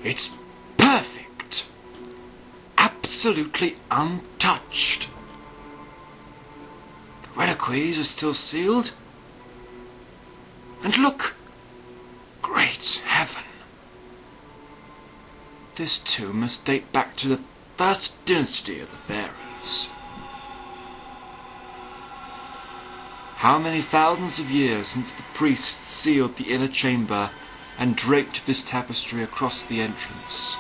It's perfect. Absolutely untouched. The reliquaries are still sealed. And look! Great heaven! This tomb must date back to the first dynasty of the pharaohs. How many thousands of years since the priests sealed the inner chamber and draped this tapestry across the entrance?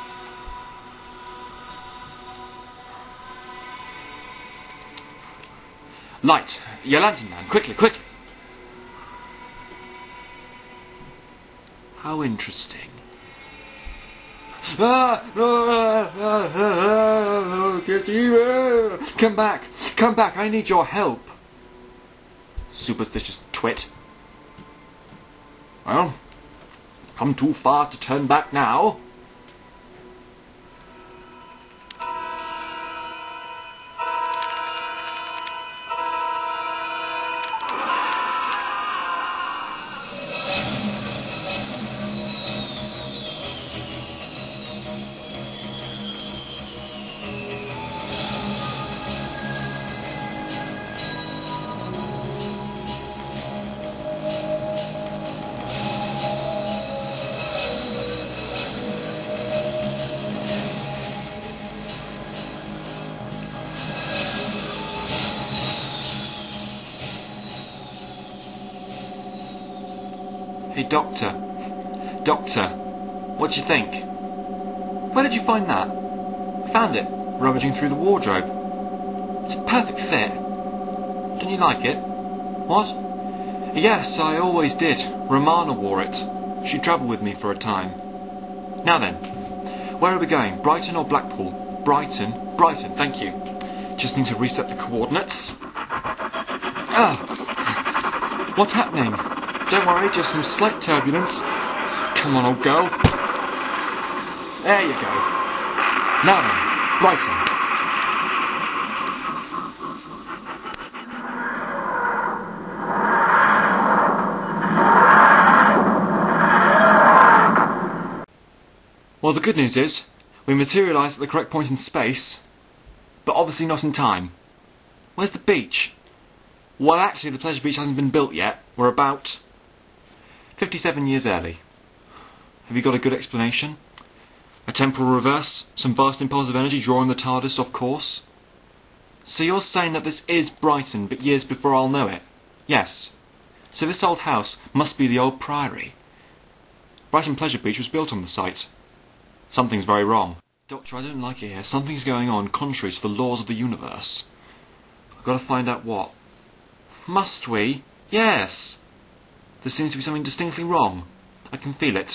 Light! Your lantern, man! Quickly, quickly! How interesting. Come back! Come back! I need your help! Superstitious twit. Well, come too far to turn back now. Hey, Doctor. Doctor, what do you think? Where did you find that? I found it, rummaging through the wardrobe. It's a perfect fit. Don't you like it? What? Yes, I always did. Romana wore it. She travelled with me for a time. Now then, where are we going? Brighton or Blackpool? Brighton. Brighton, thank you. Just need to reset the coordinates. What's happening? Don't worry, just some slight turbulence. Come on, old girl. There you go. Now then, Brighton. Well, the good news is, we materialised at the correct point in space, but obviously not in time. Where's the beach? Well, actually, the pleasure beach hasn't been built yet. We're about 57 years early. Have you got a good explanation? A temporal reverse? Some vast impulse of energy drawing the TARDIS off course? So you're saying that this is Brighton, but years before I'll know it? Yes. So this old house must be the old priory. Brighton Pleasure Beach was built on the site. Something's very wrong. Doctor, I don't like it here. Something's going on contrary to the laws of the universe. I've got to find out what. Must we? Yes. There seems to be something distinctly wrong. I can feel it.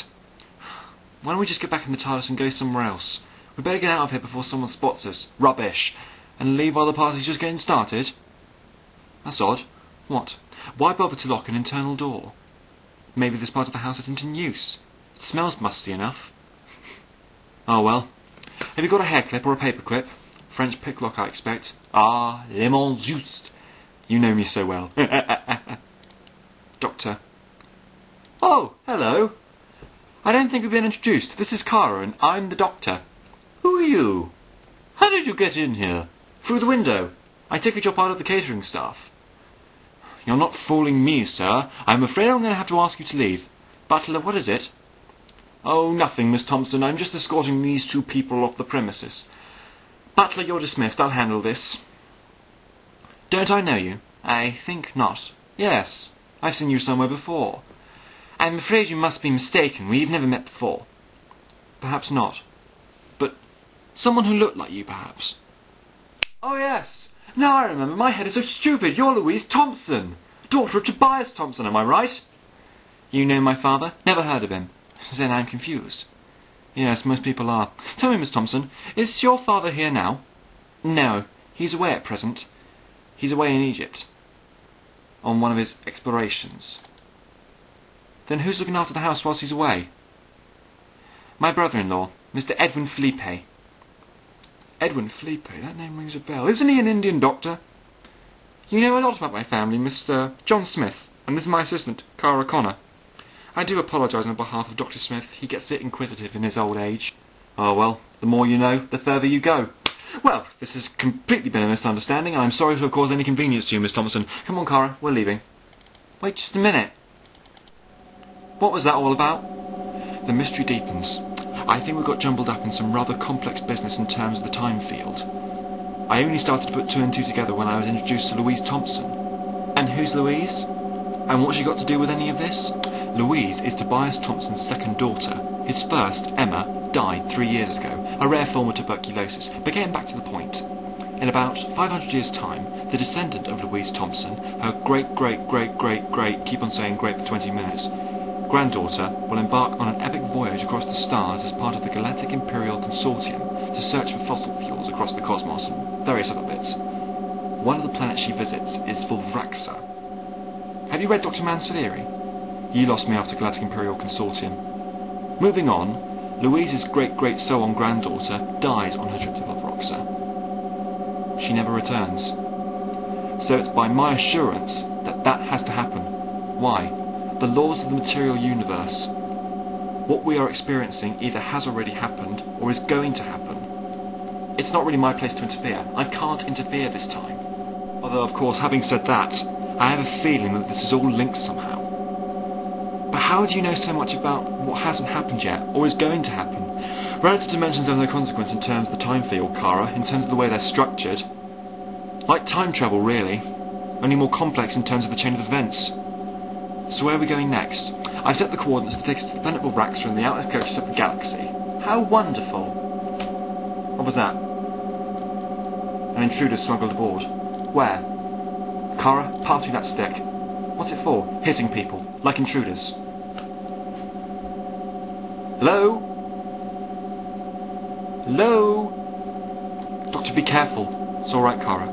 Why don't we just get back in the TARDIS and go somewhere else? We better get out of here before someone spots us. Rubbish. And leave while the party's just getting started? That's odd. What? Why bother to lock an internal door? Maybe this part of the house isn't in use. It smells musty enough. Oh well. Have you got a hair clip or a paper clip? French picklock, I expect. Ah, le mon juste. You know me so well. Doctor. Oh, hello. I don't think we've been introduced. This is Cara, and I'm the Doctor. Who are you? How did you get in here? Through the window. I take it you're part of the catering staff. You're not fooling me, sir. I'm afraid I'm going to have to ask you to leave. Butler, what is it? Oh, nothing, Miss Thompson. I'm just escorting these two people off the premises. Butler, you're dismissed. I'll handle this. Don't I know you? I think not. Yes, I've seen you somewhere before. I'm afraid you must be mistaken. We've never met before. Perhaps not. But someone who looked like you, perhaps. Oh, yes. Now I remember. My head is so stupid. You're Louise Thompson, daughter of Tobias Thompson, am I right? You know my father? Never heard of him. Then I'm confused. Yes, most people are. Tell me, Miss Thompson, is your father here now? No, he's away at present. He's away in Egypt. On one of his explorations. Then who's looking after the house whilst he's away? My brother-in-law, Mr. Edwin Felipe. Edwin Felipe, that name rings a bell. Isn't he an Indian doctor? You know a lot about my family, Mr. John Smith, and this is my assistant, Cara Connor. I do apologise on behalf of Dr. Smith. He gets a bit inquisitive in his old age. Oh well, the more you know, the further you go. Well, this has completely been a misunderstanding, and I'm sorry to have caused any inconvenience to you, Miss Thompson. Come on, Cara, we're leaving. Wait just a minute. What was that all about? The mystery deepens. I think we got jumbled up in some rather complex business in terms of the time field. I only started to put two and two together when I was introduced to Louise Thompson. And who's Louise? And what's she got to do with any of this? Louise is Tobias Thompson's second daughter. His first, Emma, died 3 years ago, a rare form of tuberculosis. But getting back to the point, in about 500 years' time, the descendant of Louise Thompson, her great-great-great-great-great, keep on saying great for 20 minutes, granddaughter will embark on an epic voyage across the stars as part of the Galactic Imperial Consortium to search for fossil fuels across the cosmos and various other bits. One of the planets she visits is Vulvraxa. Have you read Dr. Mann's theory? You lost me after Galactic Imperial Consortium. Moving on, Louise's great-great-so-on granddaughter dies on her trip to Vulvraxa. She never returns. So it's by my assurance that that has to happen. Why? The laws of the material universe. What we are experiencing either has already happened or is going to happen. It's not really my place to interfere. I can't interfere this time. Although, of course, having said that, I have a feeling that this is all linked somehow. But how do you know so much about what hasn't happened yet or is going to happen? Relative dimensions have no consequence in terms of the time field, Cara, in terms of the way they're structured. Like time travel, really. Only more complex in terms of the chain of events. So where are we going next? I've set the coordinates to take us to the planet Vulvraxa in the outer coast of the galaxy. How wonderful! What was that? An intruder smuggled aboard. Where? Cara, pass me that stick. What's it for? Hitting people, like intruders. Hello? Hello? Doctor, be careful. It's alright, Cara.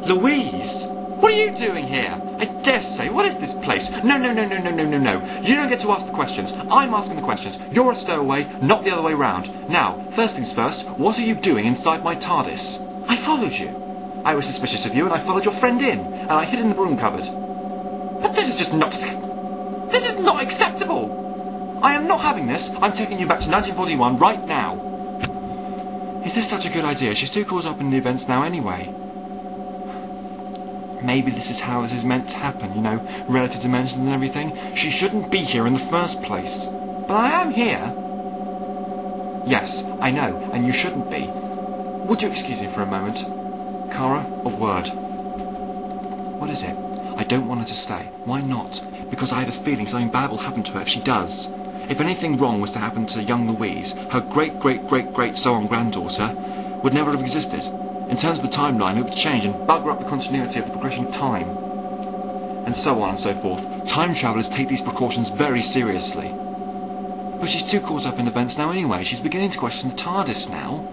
Louise? What are you doing here? I dare say, what is this place? No. You don't get to ask the questions. I'm asking the questions. You're a stowaway, not the other way round. Now, first things first, what are you doing inside my TARDIS? I followed you. I was suspicious of you and I followed your friend in, and I hid in the broom cupboard. But this is just not... This is not acceptable! I am not having this. I'm taking you back to 1941 right now. Is this such a good idea? She's too caught up in the events now anyway. Maybe this is how this is meant to happen, you know, relative dimensions and everything. She shouldn't be here in the first place. But I am here. Yes, I know, and you shouldn't be. Would you excuse me for a moment? Cara, a word. What is it? I don't want her to stay. Why not? Because I have a feeling something bad will happen to her if she does. If anything wrong was to happen to young Louise, her great-great-great-great-so-on granddaughter would never have existed. In terms of the timeline, it would change and bugger up the continuity of the progression of time. And so on and so forth. Time travellers take these precautions very seriously. But she's too caught up in events now anyway. She's beginning to question the TARDIS now.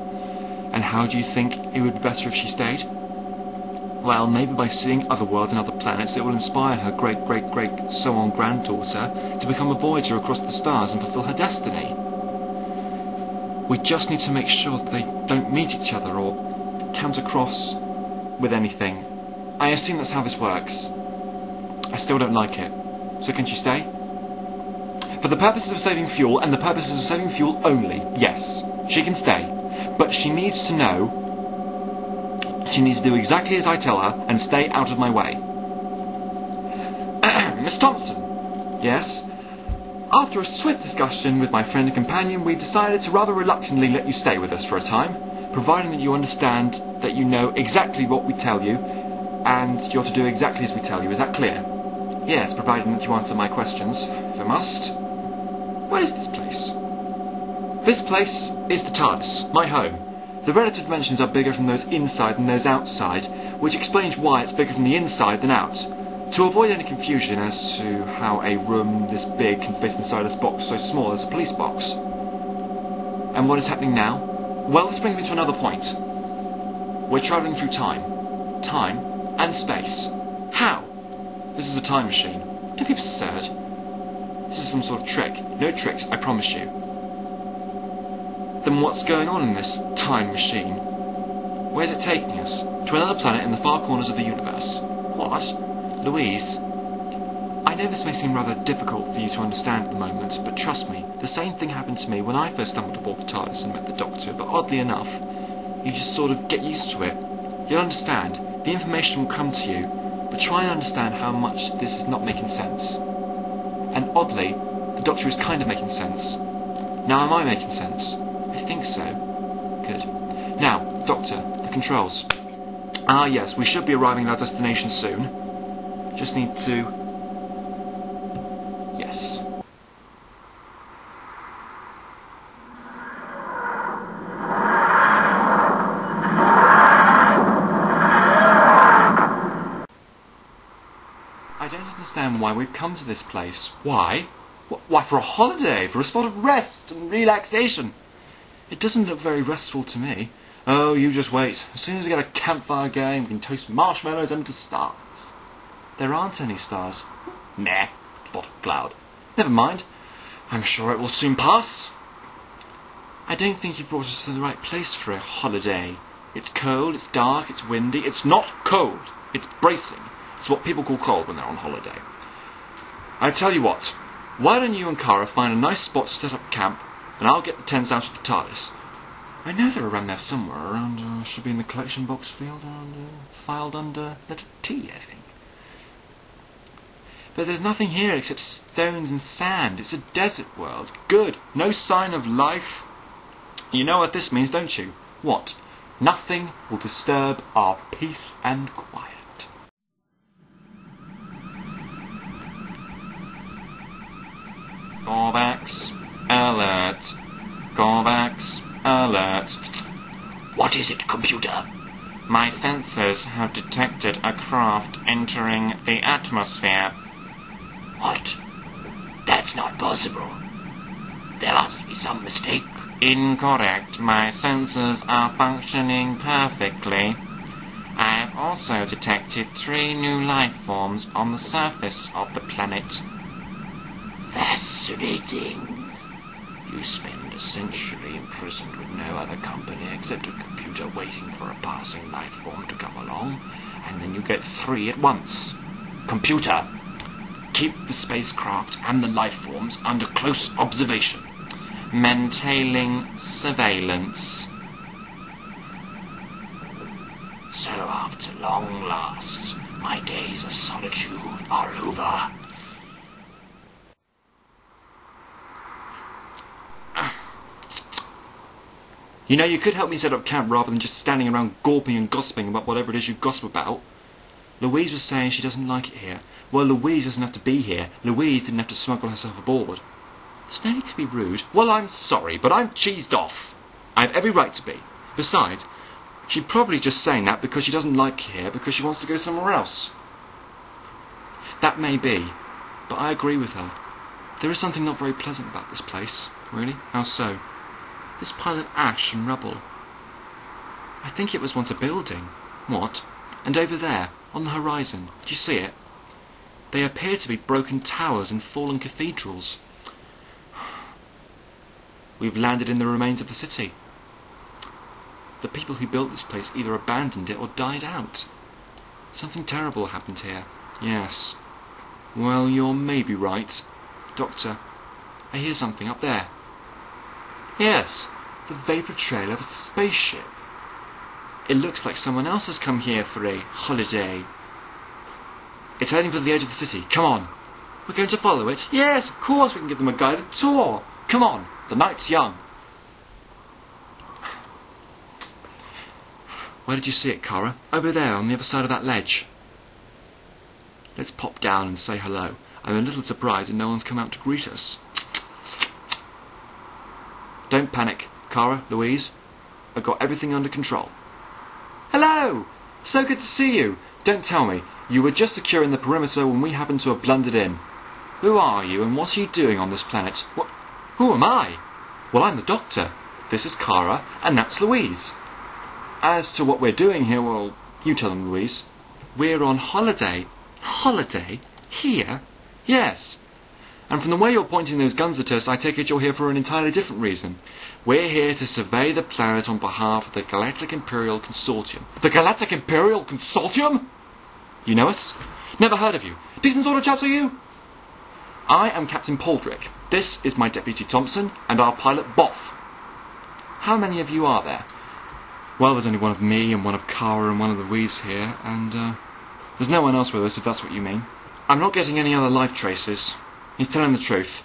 And how do you think it would be better if she stayed? Well, maybe by seeing other worlds and other planets, it will inspire her great-great-great-so-on granddaughter to become a voyager across the stars and fulfill her destiny. We just need to make sure that they don't meet each other or comes across with anything. I assume that's how this works. I still don't like it. So can she stay? For the purposes of saving fuel, and the purposes of saving fuel only, yes, she can stay. But she needs to know, she needs to do exactly as I tell her and stay out of my way. Miss Thompson. Yes? After a swift discussion with my friend and companion, we've decided to rather reluctantly let you stay with us for a time, providing that you understand that you know exactly what we tell you, and you're to do exactly as we tell you. Is that clear? Yes, providing that you answer my questions, if I must. What is this place? This place is the TARDIS, my home. The relative dimensions are bigger from those inside than those outside, which explains why it's bigger from the inside than out. To avoid any confusion as to how a room this big can fit inside a box so small as a police box. And what is happening now? Well, this brings me to another point. We're travelling through time. Time and space. How? This is a time machine. Don't be absurd. This is some sort of trick. No tricks, I promise you. Then what's going on in this time machine? Where's it taking us? To another planet in the far corners of the universe. What? Louise, I know this may seem rather difficult for you to understand at the moment, but trust me, the same thing happened to me when I first stumbled aboard the TARDIS and met the Doctor, but oddly enough, you just sort of get used to it. You'll understand. The information will come to you, but try and understand how much this is not making sense. And oddly, the Doctor is kind of making sense. Now, am I making sense? I think so. Good. Now, Doctor, the controls. Ah, yes, we should be arriving at our destination soon. Just need to... Yes. I don't understand why we've come to this place. Why? Why, for a holiday, for a spot of rest and relaxation. It doesn't look very restful to me. Oh, you just wait. As soon as we get a campfire going, we can toast marshmallows under stars. There aren't any stars. Meh. Spot of cloud. Never mind. I'm sure it will soon pass. I don't think you brought us to the right place for a holiday. It's cold, it's dark, it's windy. It's not cold. It's bracing. It's what people call cold when they're on holiday. I tell you what. Why don't you and Kara find a nice spot to set up camp, and I'll get the tents out of the TARDIS. I know they're around there somewhere. Around, should be in the collection box field, filed under letter T, I think. But there's nothing here except stones and sand. It's a desert world. Good. No sign of life. You know what this means, don't you? What? Nothing will disturb our peace and quiet. Corvax, alert. Corvax, alert. What is it, computer? My sensors have detected a craft entering the atmosphere. What? That's not possible. There must be some mistake. Incorrect. My sensors are functioning perfectly. I have also detected 3 new life forms on the surface of the planet. Fascinating. You spend a century imprisoned with no other company except a computer waiting for a passing life form to come along, and then you get 3 at once. Computer, keep the spacecraft and the life forms under close observation. Maintaining surveillance. So after long last, my days of solitude are over. You know, you could help me set up camp rather than just standing around gawping and gossiping about whatever it is you gossip about. Louise was saying she doesn't like it here. Well, Louise doesn't have to be here. Louise didn't have to smuggle herself aboard. There's no need to be rude. Well, I'm sorry, but I'm cheesed off. I have every right to be. Besides, she's probably just saying that because she doesn't like it here, because she wants to go somewhere else. That may be, but I agree with her. There is something not very pleasant about this place. Really? How so? This pile of ash and rubble. I think it was once a building. What? And over there, on the horizon, do you see it? They appear to be broken towers and fallen cathedrals. We've landed in the remains of the city. The people who built this place either abandoned it or died out. Something terrible happened here. Yes. Well, you're maybe right. Doctor, I hear something up there. Yes, the vapour trail of a spaceship. It looks like someone else has come here for a holiday. It's heading for the edge of the city. Come on. We're going to follow it? Yes, of course we can give them a guided tour. Come on, the night's young. Where did you see it, Kara? Over there, on the other side of that ledge. Let's pop down and say hello. I'm a little surprised that no one's come out to greet us. Don't panic, Kara, Louise. I've got everything under control. Hello! So good to see you. Don't tell me. You were just securing the perimeter when we happened to have blundered in. Who are you and what are you doing on this planet? What? Who am I? Well, I'm the Doctor. This is Kara, and that's Louise. As to what we're doing here, well, you tell them, Louise. We're on holiday. Holiday? Here? Yes. And from the way you're pointing those guns at us, I take it you're here for an entirely different reason. We're here to survey the planet on behalf of the Galactic Imperial Consortium. The Galactic Imperial Consortium? You know us? Never heard of you. Decent sort of chaps are you? I am Captain Poldrick. This is my Deputy Thompson and our pilot Boff. How many of you are there? Well, there's only one of me and one of Kara and one of Louise here, and there's no one else with us, if that's what you mean. I'm not getting any other life traces. He's telling the truth.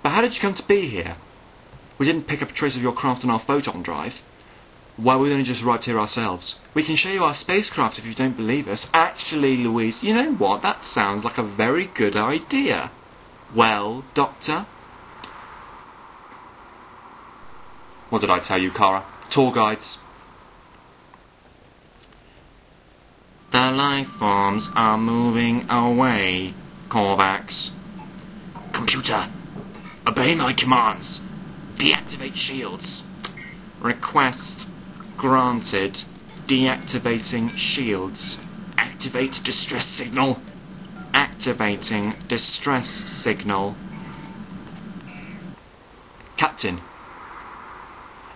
But how did you come to be here? We didn't pick up a trace of your craft on our photon drive. Why, we only just arrived here ourselves. We can show you our spacecraft if you don't believe us. Actually, Louise, you know what? That sounds like a very good idea. Well, Doctor? What did I tell you, Kara? Tour guides. The life forms are moving away, Corvax. Computer, obey my commands. Deactivate shields. Request granted. Deactivating shields. Activate distress signal. Activating distress signal. Captain,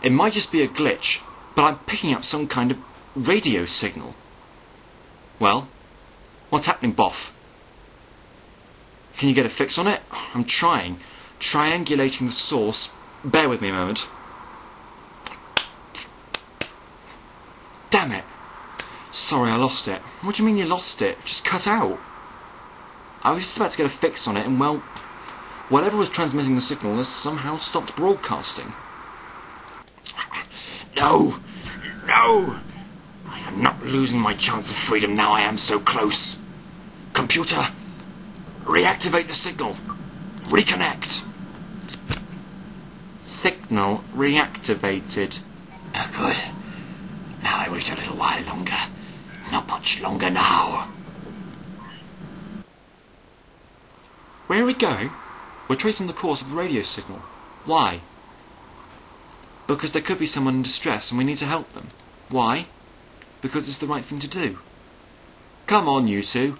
it might just be a glitch, but I'm picking up some kind of radio signal. Well, what's happening, Boff? Can you get a fix on it? I'm trying. Triangulating the source. Bear with me a moment. Damn it. Sorry, I lost it. What do you mean you lost it? Just cut out. I was just about to get a fix on it and, well, whatever was transmitting the signal has somehow stopped broadcasting. No! No! I am not losing my chance of freedom now I am so close. Computer, reactivate the signal. Reconnect. Signal reactivated. Good. Now I wait a little while longer. Not much longer now. Where are we going? We're tracing the course of the radio signal. Why? Because there could be someone in distress and we need to help them. Why? Because it's the right thing to do. Come on, you two.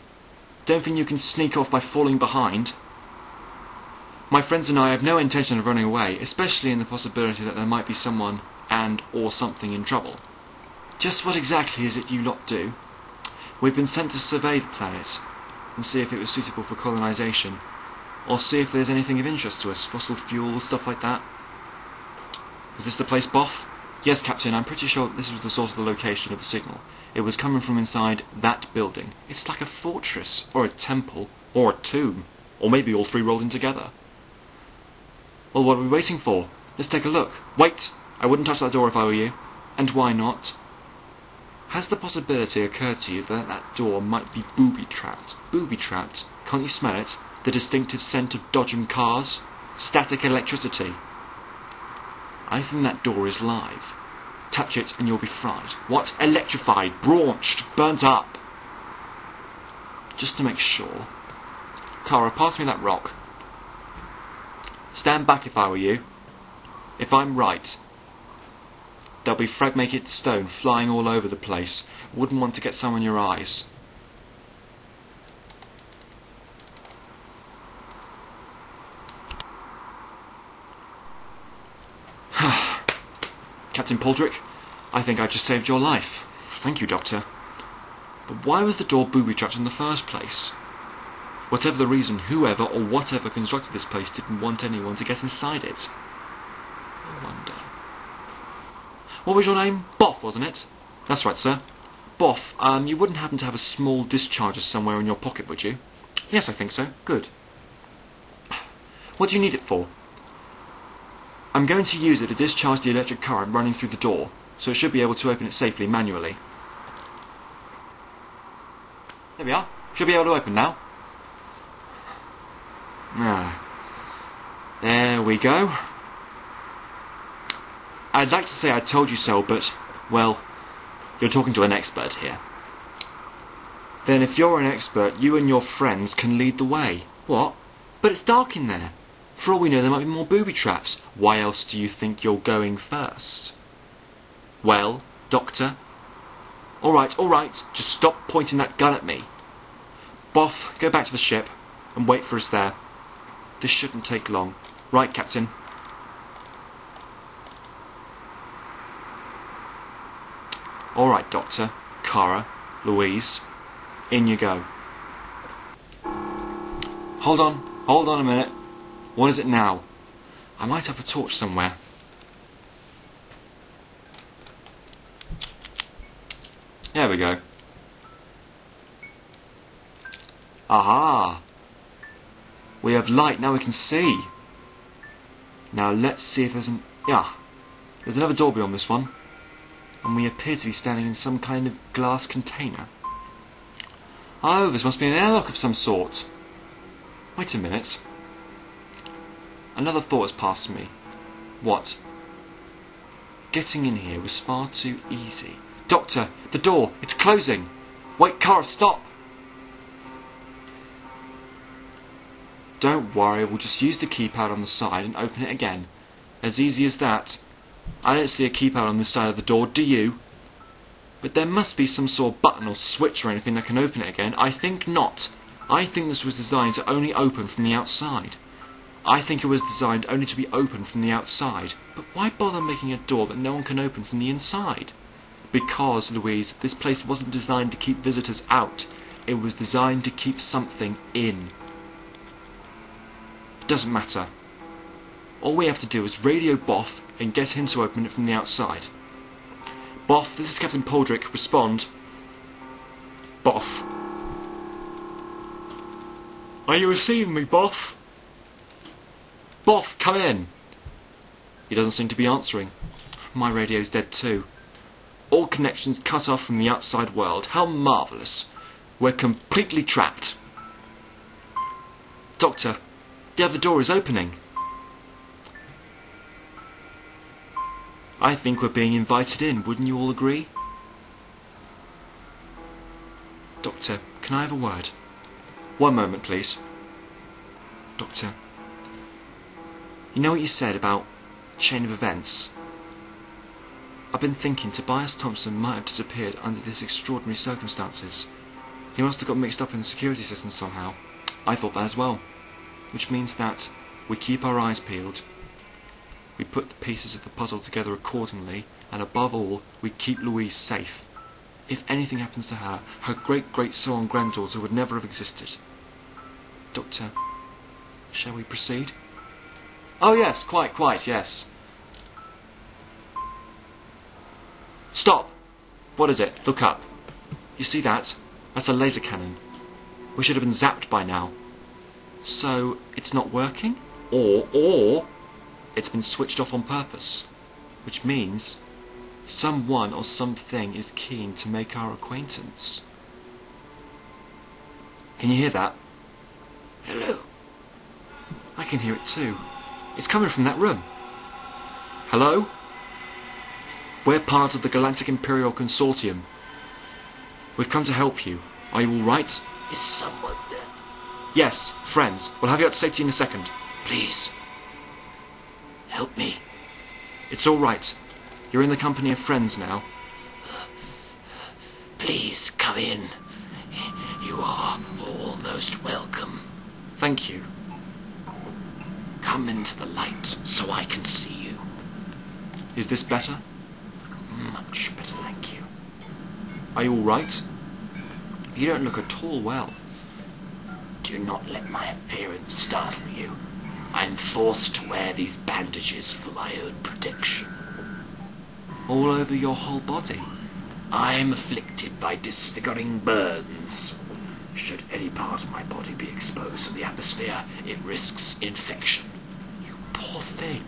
Don't think you can sneak off by falling behind. My friends and I have no intention of running away, especially in the possibility that there might be someone and or something in trouble. Just what exactly is it you lot do? We've been sent to survey the planet and see if it was suitable for colonisation, or see if there's anything of interest to us, fossil fuel, stuff like that. Is this the place, Boff? Yes, Captain, I'm pretty sure this was the source of the location of the signal. It was coming from inside that building. It's like a fortress, or a temple, or a tomb, or maybe all three rolled in together. Well, what are we waiting for? Let's take a look. Wait! I wouldn't touch that door if I were you. And why not? Has the possibility occurred to you that that door might be booby-trapped? Booby-trapped? Can't you smell it? The distinctive scent of dodgem cars? Static electricity? I think that door is live. Touch it and you'll be fried. What? Electrified, braunched, burnt up. Just to make sure. Kara, pass me that rock. Stand back if I were you. If I'm right, there'll be fragmented stone flying all over the place. Wouldn't want to get some on your eyes. Captain Poldrick, I think I just saved your life. Thank you, Doctor. But why was the door booby-trapped in the first place? Whatever the reason, whoever or whatever constructed this place didn't want anyone to get inside it. I wonder. What was your name? Boff, wasn't it? That's right, sir. Boff, you wouldn't happen to have a small discharger somewhere in your pocket, would you? Yes, I think so. Good. What do you need it for? I'm going to use it to discharge the electric current running through the door, so it should be able to open it safely manually. There we are. Should be able to open now. There we go. I'd like to say I told you so, but, well, you're talking to an expert here. Then if you're an expert, you and your friends can lead the way. What? But it's dark in there. For all we know, there might be more booby traps. Why else do you think you're going first? Well, Doctor? Alright, just stop pointing that gun at me. Boff, go back to the ship and wait for us there. This shouldn't take long. Right, Captain? Alright, Doctor, Kara, Louise. In you go. Hold on a minute. What is it now? I might have a torch somewhere. There we go. Aha! We have light, now we can see. Now let's see if there's there's another door beyond this one. And we appear to be standing in some kind of glass container. Oh, this must be an airlock of some sort. Wait a minute. Another thought has passed me. What? Getting in here was far too easy. Doctor, the door, it's closing. Wait, Cara, stop. Don't worry, we'll just use the keypad on the side and open it again. As easy as that. I don't see a keypad on this side of the door, do you? But there must be some sort of button or switch or anything that can open it again. I think not. I think this was designed to only open from the outside. I think it was designed only to be opened from the outside. But why bother making a door that no one can open from the inside? Because, Louise, this place wasn't designed to keep visitors out. It was designed to keep something in. Doesn't matter. All we have to do is radio Boff and get him to open it from the outside. Boff, this is Captain Poldrick. Respond. Boff. Are you receiving me, Boff? Boff, come in. He doesn't seem to be answering. My radio's dead too. All connections cut off from the outside world. How marvellous. We're completely trapped. Doctor, the other door is opening. I think we're being invited in, wouldn't you all agree? Doctor, can I have a word? One moment, please. Doctor, you know what you said about chain of events? I've been thinking Tobias Thompson might have disappeared under these extraordinary circumstances. He must have got mixed up in the security system somehow. I thought that as well. Which means that we keep our eyes peeled. We put the pieces of the puzzle together accordingly, and above all, we keep Louise safe. If anything happens to her, her great-great-so-on-granddaughter would never have existed. Doctor, shall we proceed? Oh yes, quite, yes. Stop! What is it? Look up. You see that? That's a laser cannon. We should have been zapped by now. So, it's not working? Or it's been switched off on purpose. Which means someone or something is keen to make our acquaintance. Can you hear that? Hello? I can hear it too. It's coming from that room. Hello? We're part of the Galactic Imperial Consortium. We've come to help you. Are you alright? Is someone there? Yes, friends. We'll have you out to safety in a second. Please. Help me. It's alright. You're in the company of friends now. Please, come in. You are all most welcome. Thank you. Come into the light so I can see you. Is this better? Much better, thank you. Are you alright? You don't look at all well. Do not let my appearance startle you. I'm forced to wear these bandages for my own protection. All over your whole body? I am afflicted by disfiguring burns. Should any part of my body be exposed to the atmosphere, it risks infection. You poor thing.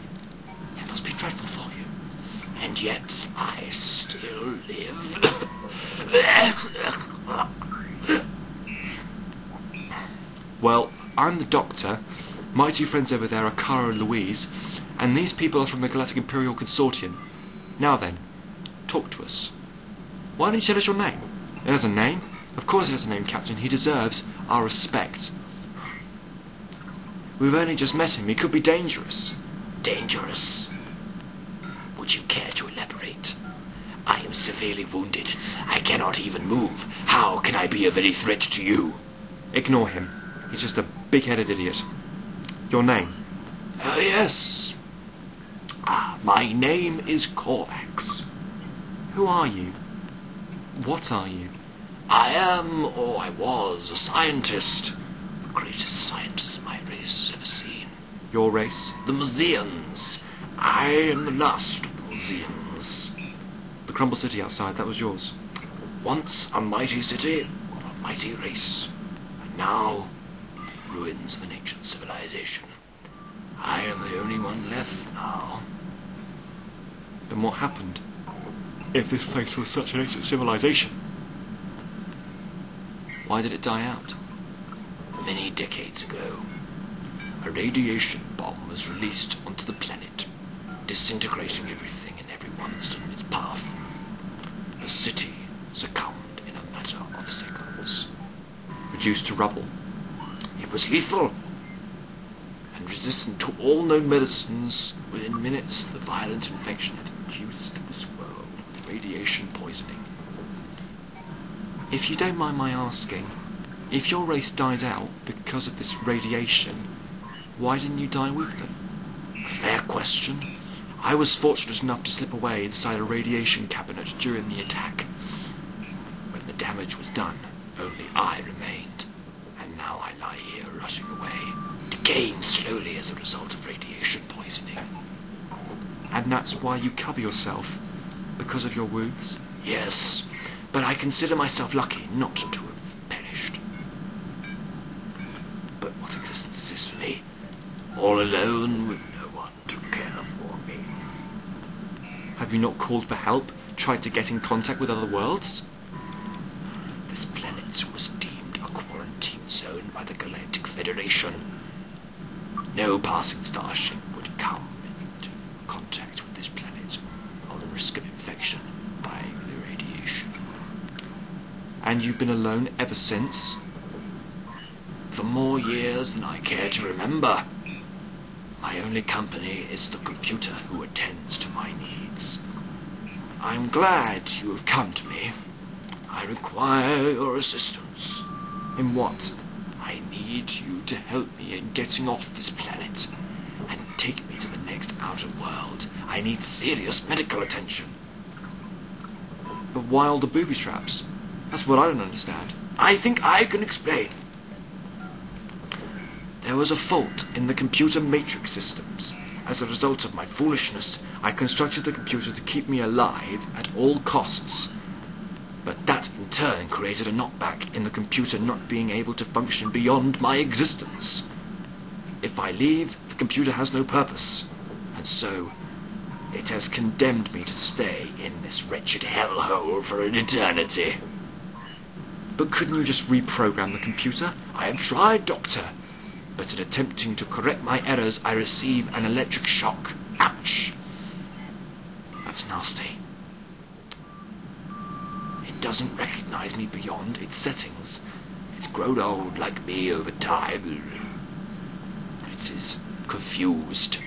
It must be dreadful for you. And yet, I still live. Well, I'm the Doctor. My two friends over there are Cara and Louise, and these people are from the Galactic Imperial Consortium. Now then, talk to us. Why don't you tell us your name? It has a name. Of course it has a name, Captain. He deserves our respect. We've only just met him. He could be dangerous. Dangerous? Would you care to elaborate? I am severely wounded. I cannot even move. How can I be of any threat to you? Ignore him. He's just a big-headed idiot. Your name? Oh, yes. My name is Corvax. Who are you? What are you? I am, or I was, a scientist. The greatest scientist my race has ever seen. Your race? The Mozians. I am the last of the Mozians. The crumbled city outside, that was yours. Once a mighty city, a mighty race. And now, ruins of an ancient civilization. I am the only one left now. Then what happened? If this place was such an ancient civilization, why did it die out? Many decades ago, a radiation bomb was released onto the planet, disintegrating everything and everyone stood in its path. The city succumbed in a matter of seconds. Reduced to rubble. It was lethal and resistant to all known medicines. Within minutes, the violent infection had induced this world with radiation poisoning. If you don't mind my asking, if your race died out because of this radiation, why didn't you die with them? A fair question. I was fortunate enough to slip away inside a radiation cabinet during the attack. When the damage was done, only I remained, and now I lie here rotting away, decaying slowly as a result of radiation poisoning. And that's why you cover yourself? Because of your wounds? Yes, but I consider myself lucky not to have perished. But what existence is this for me? All alone with no one to care for me. Have you not called for help? Tried to get in contact with other worlds? This planet was deemed a quarantine zone by the Galactic Federation. No passing starship would come into contact with this planet on the risk of infection by the radiation. And you've been alone ever since? For more years than I care to remember. My only company is the computer who attends to my needs. I'm glad you have come to me. I require your assistance. In what? I need you to help me in getting off this planet and take me to the next outer world. I need serious medical attention. But why all the booby traps? That's what I don't understand. I think I can explain. There was a fault in the computer matrix systems. As a result of my foolishness, I constructed the computer to keep me alive at all costs. But that in turn created a knockback in the computer not being able to function beyond my existence. If I leave, the computer has no purpose, and so it has condemned me to stay in this wretched hellhole for an eternity. But couldn't you just reprogram the computer? I have tried, Doctor, but in attempting to correct my errors, I receive an electric shock. Ouch! That's nasty. It doesn't recognize me beyond its settings. It's grown old like me over time. It is confused.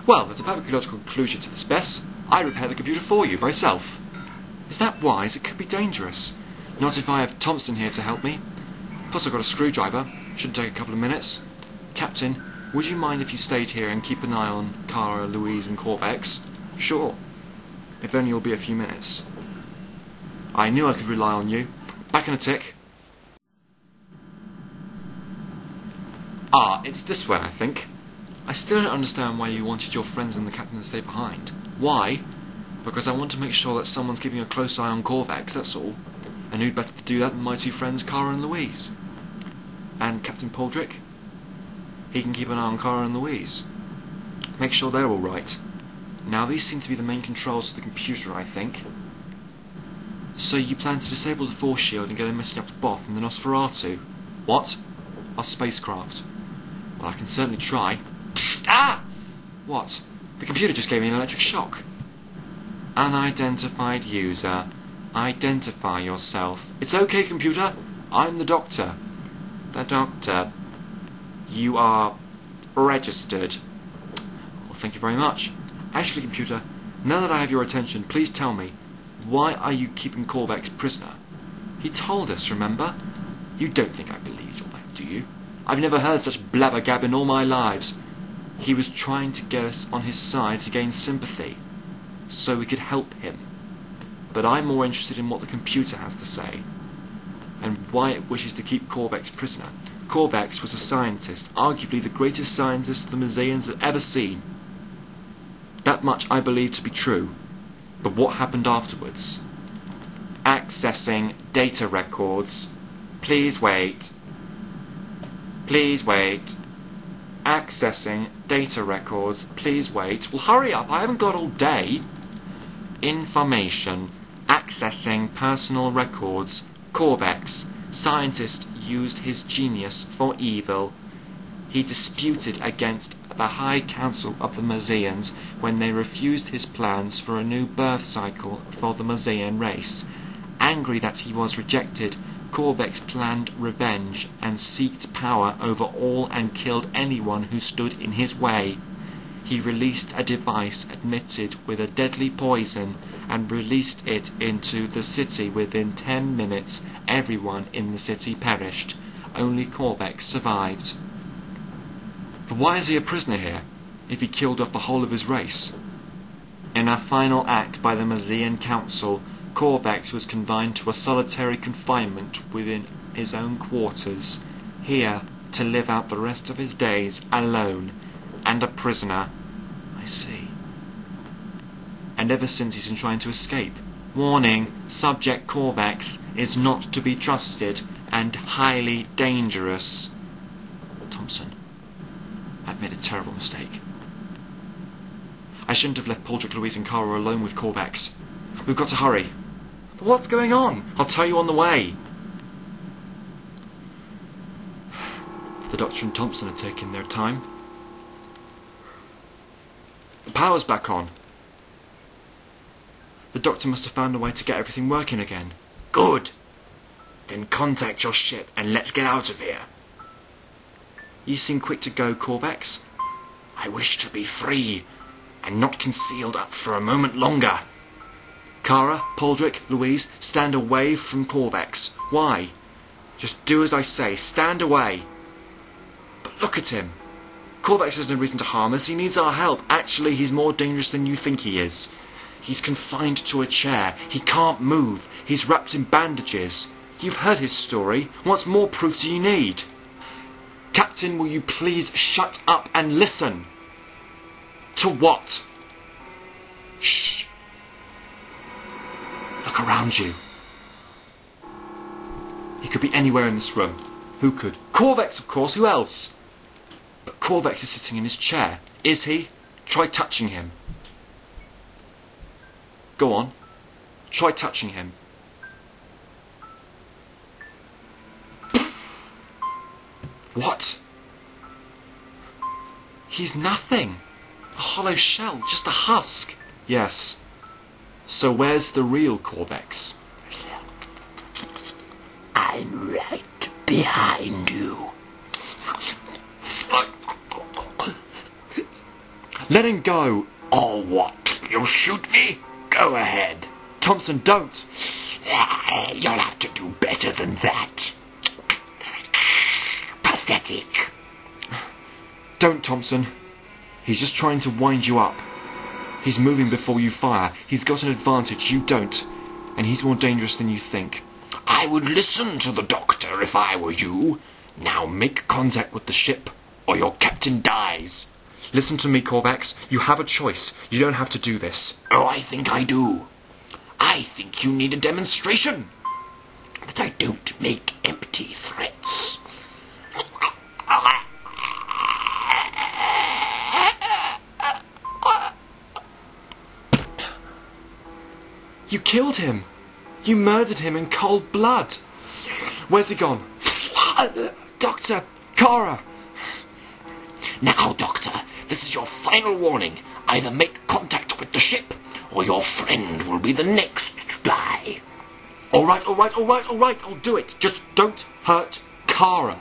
Well, there's a perfectly logical conclusion to this, Bess. I repair the computer for you, myself. Is that wise? It could be dangerous. Not if I have Thompson here to help me. Plus I've got a screwdriver. Shouldn't take a couple of minutes. Captain, would you mind if you stayed here and keep an eye on Kara, Louise and Corvax? Sure. If only it'll be a few minutes. I knew I could rely on you. Back in a tick. Ah, it's this way, I think. I still don't understand why you wanted your friends and the captain to stay behind. Why? Because I want to make sure that someone's keeping a close eye on Corvax, that's all. And who'd better to do that than my two friends, Kara and Louise? And Captain Pauldrick? He can keep an eye on Kara and Louise. Make sure they're all right. Now, these seem to be the main controls of the computer, I think. So you plan to disable the force shield and get a message up to Boff from the Nosferatu? What? Our spacecraft. Well, I can certainly try. Ah! What? The computer just gave me an electric shock. Unidentified user. Identify yourself. It's okay, computer. I'm the doctor. The doctor. You are registered. Well, thank you very much. Actually, computer, now that I have your attention, please tell me, why are you keeping Corvax prisoner? He told us, remember? You don't think I believed all that, do you? I've never heard such blabbergab in all my lives. He was trying to get us on his side to gain sympathy, so we could help him. but I'm more interested in what the computer has to say, and why it wishes to keep Corvax prisoner. Corvax was a scientist, arguably the greatest scientist the Mozians had ever seen. That much I believe to be true, but what happened afterwards? Accessing data records. Please wait. Please wait. Accessing data records. Please wait. Well, hurry up, I haven't got all day. Information. Accessing personal records. Corvax. Scientist used his genius for evil. He disputed against the High Council of the Mozians when they refused his plans for a new birth cycle for the Mozian race. Angry that he was rejected, Corvax planned revenge and sought power over all and killed anyone who stood in his way. He released a device admitted with a deadly poison and released it into the city. Within 10 minutes, everyone in the city perished. Only Corvax survived. But why is he a prisoner here, if he killed off the whole of his race? In a final act by the Mozian Council, Corvax was confined to a solitary confinement within his own quarters, here to live out the rest of his days alone, and a prisoner. I see. And ever since he's been trying to escape. Warning, subject Corvax is not to be trusted and highly dangerous. Thompson, I've made a terrible mistake. I shouldn't have left Padraig, Louise and Cara alone with Corvax. We've got to hurry. But what's going on? I'll tell you on the way. The Doctor and Thompson are taking their time. The power's back on. The Doctor must have found a way to get everything working again. Good. Then contact your ship and let's get out of here. You seem quick to go, Corvax. I wish to be free and not concealed up for a moment longer. Cara, Padraig, Louise, stand away from Corvax. Why? Just do as I say. Stand away. But look at him. Corvax has no reason to harm us. He needs our help. Actually, he's more dangerous than you think he is. He's confined to a chair. He can't move. He's wrapped in bandages. You've heard his story. What more proof do you need? Captain, will you please shut up and listen? To what? Shh. Look around you. He could be anywhere in this room. Who could? Corvax, of course. Who else? But Corvax is sitting in his chair. Is he? Try touching him. Go on. Try touching him. What? He's nothing. A hollow shell, just a husk. Yes. So where's the real Corvax? I'm right behind you. Let him go. Or what? You'll shoot me? Go ahead. Thompson, don't. You'll have to do better than that. Pathetic. Don't, Thompson. He's just trying to wind you up. He's moving before you fire. He's got an advantage, you don't. And he's more dangerous than you think. I would listen to the Doctor if I were you. Now make contact with the ship, or your captain dies. Listen to me, Corvax. You have a choice. You don't have to do this. Oh, I think I do. I think you need a demonstration that I don't make empty threats. You killed him. You murdered him in cold blood. Where's he gone? Doctor! Cara! Now, Doctor, this is your final warning. Either make contact with the ship, or your friend will be the next to die. All right, I'll do it. Just don't hurt Cara.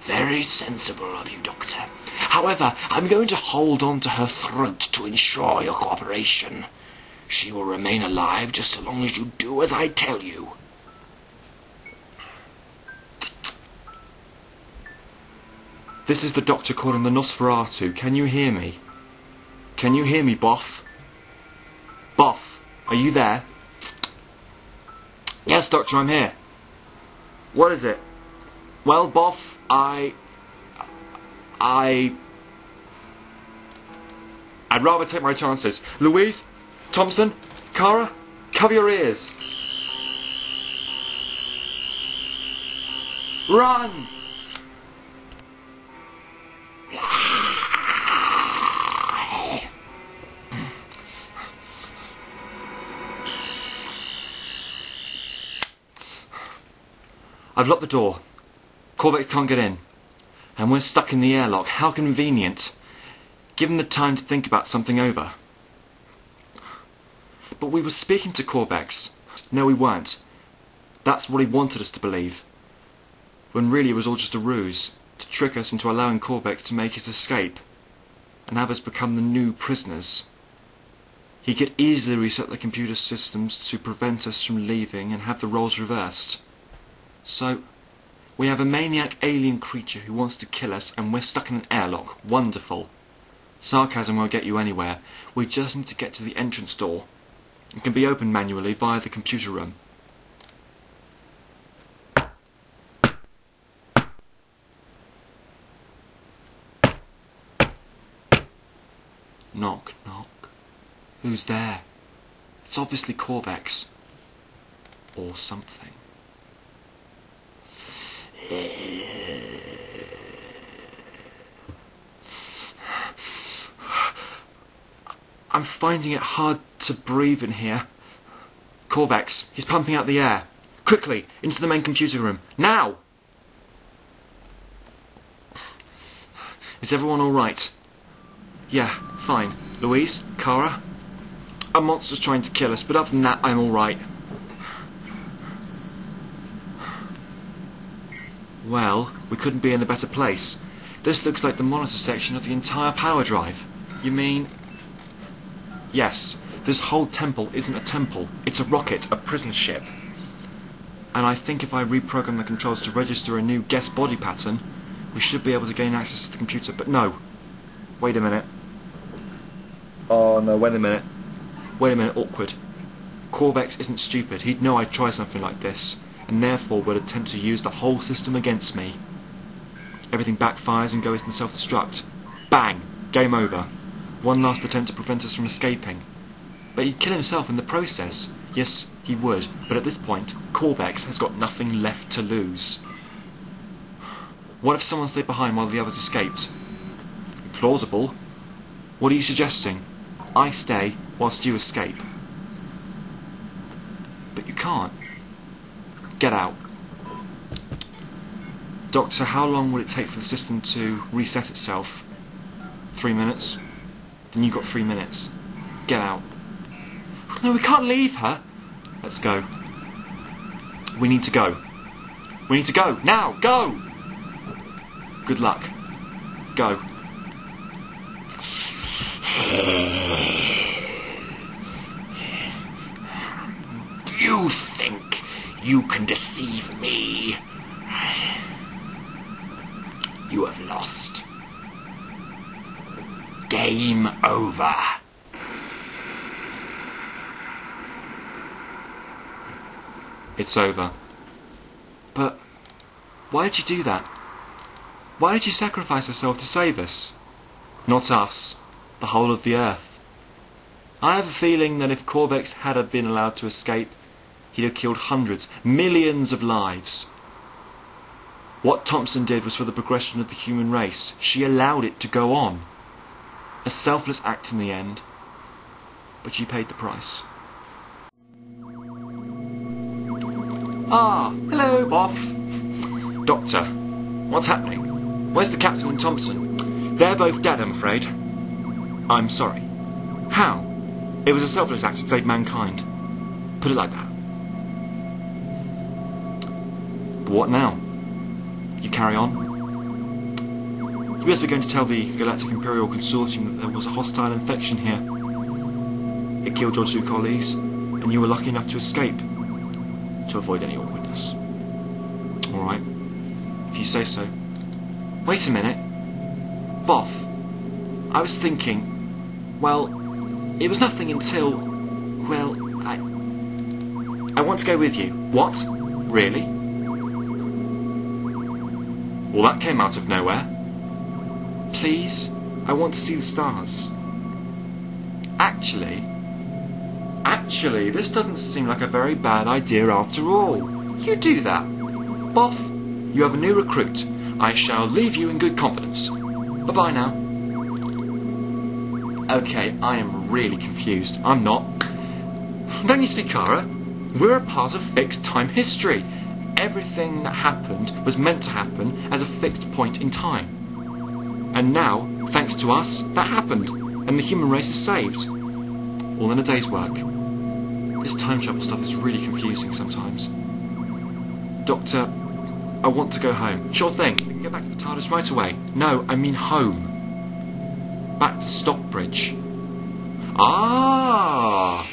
Very sensible of you, Doctor. However, I'm going to hold on to her throat to ensure your cooperation. She will remain alive just so long as you do as I tell you. This is the Doctor calling the Nosferatu. Can you hear me? Can you hear me, Boff? Boff, are you there? Yes, Doctor, I'm here. What is it? Well, Boff, I'd rather take my chances. Louise Thompson, Kara, cover your ears. Run! I've locked the door. Corvax can't get in. And we're stuck in the airlock. How convenient. Give him the time to think about something over. But we were speaking to Corvax. No, we weren't. That's what he wanted us to believe. When really it was all just a ruse, to trick us into allowing Corvax to make his escape, and have us become the new prisoners. He could easily reset the computer systems to prevent us from leaving and have the roles reversed. So, we have a maniac alien creature who wants to kill us, and we're stuck in an airlock. Wonderful. Sarcasm won't get you anywhere. We just need to get to the entrance door. It can be opened manually via the computer room. Knock, knock. Who's there? It's obviously Corvax. Or something. I'm finding it hard to breathe in here. Corvax, he's pumping out the air. Quickly, into the main computer room. Now! Is everyone alright? Yeah, fine. Louise? Kara? A monster's trying to kill us, but other than that, I'm alright. Well, we couldn't be in a better place. This looks like the monitor section of the entire power drive. You mean... Yes, this whole temple isn't a temple. It's a rocket, a prison ship. And I think if I reprogram the controls to register a new guest body pattern, we should be able to gain access to the computer. But no. Wait a minute. Oh no, wait a minute. Wait a minute, awkward. Corvax isn't stupid. He'd know I'd try something like this, and therefore would attempt to use the whole system against me. Everything backfires and goes into self-destruct. Bang! Game over. One last attempt to prevent us from escaping. But he'd kill himself in the process. Yes, he would, but at this point, Corvax has got nothing left to lose. What if someone stayed behind while the others escaped? Plausible. What are you suggesting? I stay whilst you escape. But you can't. Get out. Doctor, how long would it take for the system to reset itself? 3 minutes? Then you've got 3 minutes. Get out. No, we can't leave her. Let's go. We need to go. We need to go. Now, go! Good luck. Go. You think you can deceive me? You have lost. Game over. It's over. But why did you do that? Why did you sacrifice yourself to save us? Not us, the whole of the Earth. I have a feeling that if Corvax had been allowed to escape, he'd have killed hundreds, millions of lives. What Thompson did was for the progression of the human race. She allowed it to go on. A selfless act in the end, but she paid the price. Ah, hello, Boff. Doctor, what's happening? Where's the Captain and Thompson? They're both dead, I'm afraid. I'm sorry. How? It was a selfless act to save mankind. Put it like that. But what now? You carry on? You guys were going to tell the Galactic Imperial Consortium that there was a hostile infection here. It killed your 2 colleagues, and you were lucky enough to escape. To avoid any awkwardness. Alright. If you say so. Wait a minute. Boff. I was thinking... Well, it was nothing until... Well, I want to go with you. What? Really? Well, that came out of nowhere. Please, I want to see the stars. Actually, this doesn't seem like a very bad idea after all. You do that. Boff, you have a new recruit. I shall leave you in good confidence. Bye-bye now. Okay, I am really confused. I'm not. Don't you see, Kara? We're a part of fixed time history. Everything that happened was meant to happen at a fixed point in time. And now, thanks to us, that happened, and the human race is saved. All in a day's work. This time travel stuff is really confusing sometimes. Doctor, I want to go home. Sure thing, we can get back to the TARDIS right away. No, I mean home. Back to Stockbridge. Ah!